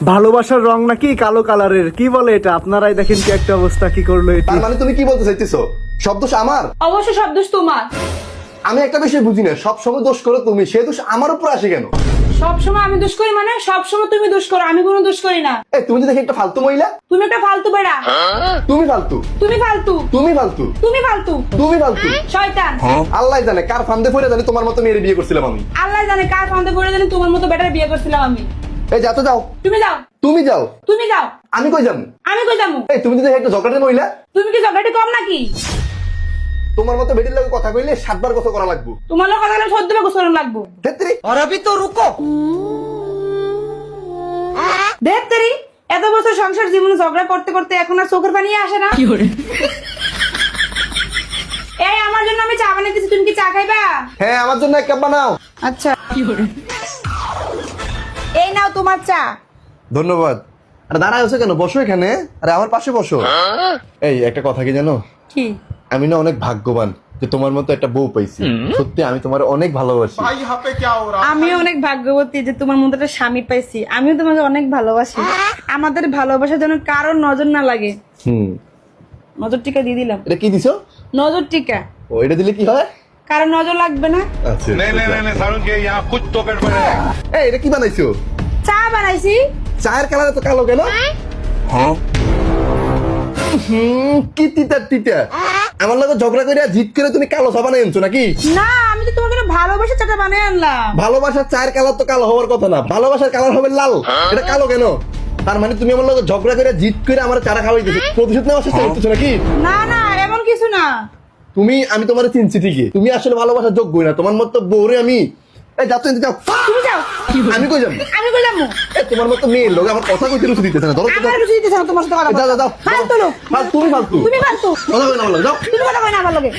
ভালোবাসার রং নাকি কালো কালারের, কি বলে এটা? আপনারাই দেখেন কি একটা অবস্থা, কি করলো এটা। তার মানে তুমি কি বলতে চাইতেছো সব দোষ আমার? অবশ্য সব দোষ তোমার। আমি একটা বিষয় বুঝি না, সব সময় দোষ করো তুমি, সে দোষ আমার উপর আসে কেন? সব সময় আমি দোষ করি মানে সব সময় তুমি দোষ করো, আমি কোনো দোষ করি না। এই তুমি তো দেখি একটা ফালতু মহিলা। তুমি একটা ফালতু বেড়া। তুমি ফালতু, তুমি ফালতু, তুমি ফালতু, তুমি ফালতু, তুমি ফালতু। শয়তান। আল্লাহ জানে কার ফান্দে পড়ে জানি তোমার মতো মেয়ের বিয়ে করছিলাম আমি। আল্লাহ জানে কার ফান্দে পড়ে জানি তোমার মতো বেটার বিয়ে করছিলাম আমি। এই যাও তো যাও, তুমি যাও, তুমি যাও, তুমি যাও। আমি কই যাবো? আমি কই যাবো? এই তুমি তো দেখি একটা ঝগড়াটে মহিলা। তুমি কি ঝগড়াটি কম নাকি? তোমার মতো বেটির লোক কথা কইলে 7 বার কথা করা লাগবে। তোমার লোক কথা 14 বার গোসল লাগবো। ধেত্রি। और अभी तो रुको। দেখ তেরি, এত বছর সংসার জীবনে ঝগড়া করতে করতে এখন আর চোখের পানি আসে না। এই আমার জন্য আমি চা বানাইতেছি, তুমি কি চা খাইবা? হ্যাঁ আমার জন্য এক কাপ বানাও। আচ্ছা। এই নাও তোমার চা। ধন্যবাদ। আরে দাঁড়ায় আছো কেন? বসো এখানে। আরে আমার পাশে বসো। এই একটা কথা কি জানো? কি? আমি না অনেক ভাগ্যবান যে তোমার মতো একটা বউ পাইছি। সত্যি আমি তোমার অনেক ভালোবাসি। আমিও অনেক ভাগ্যবতী যে তোমার মতো একটা স্বামী পাইছি। আমিও তোমাকে অনেক ভালোবাসি। আমাদের ভালোবাসার জন্য কারোর নজর না লাগে। নজর টিকা দিয়ে দিলাম। এটা কি দিছো? নজর টিকা। ও এটা দিলে কি হয়? কারোর নজর লাগবে না। আচ্ছা। नहीं नहीं नहीं नहीं सारुण के यहाँ कुछ तो गड़बड़ है। এই এটা কি বানাইছো? চা বানাইছি। চায়ের কালার এত কালো কেন? কি তিতা তিতা। আমার লগে ঝগড়া করে জিত করে তুমি কালো চা বানাই আনছো নাকি? না, আমি তো তোমাকে ভালোবাসা চাটা বানিয়ে আনলাম। ভালোবাসার চায়ের কালার তো কালো হওয়ার কথা না, ভালোবাসার কালার হবে লাল। এটা কালো কেন? তার মানে তুমি আমার লগে ঝগড়া করে জিত করে আমার চারা খাওয়াইতেছো, প্রতিশোধ নেওয়ার চেষ্টা করতেছো নাকি? না না, এমন কিছু না। আমি তোমার চিনছি ঠিকই, তুমি আসলে ভালোবাসার যোগ্যই না। তোমার মতো বউরে আমি এই যাও তো যাও। তুমি যাও। আমি কই যাবো? আমি কই যাবো? তোমার মতো মেয়ের লোক আমার কথা কইতে রুচি দিতেছে না। ধরো তো আমার কিছু দিতেছ না তোমার সাথে কথা যাও বলতে। যাও যাও। ফালতু লোক। তুমি ফালতু। তুমি ফালতু। কথা কই না আমার লগে, যাও। তুমি কথা কই না আমার লগে।